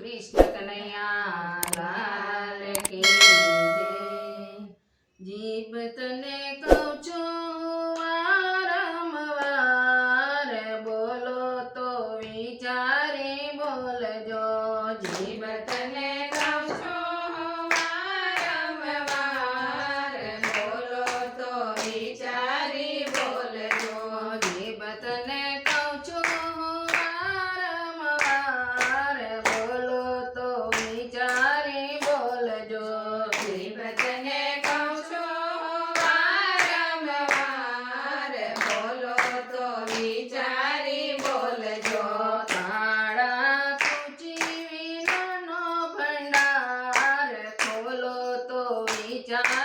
कृष्ण कन्हैया लाल की जय। जीभ तने कहूं छुं वारंवार, बोलो तो विचारी बोलजो। जीभ तने कहूं छुं वारंवार, बोलो तो विचारी बोलजो। जीभ तने कहूं छुं वारंवार, बोलो तो विचारी बोलजो। जीभ तने कहूं छुं वारंवार, बोलो तो विचारी बोलजो। કાળા કુચી વિનાનો ભંડાર, ખોલો તો વિચાર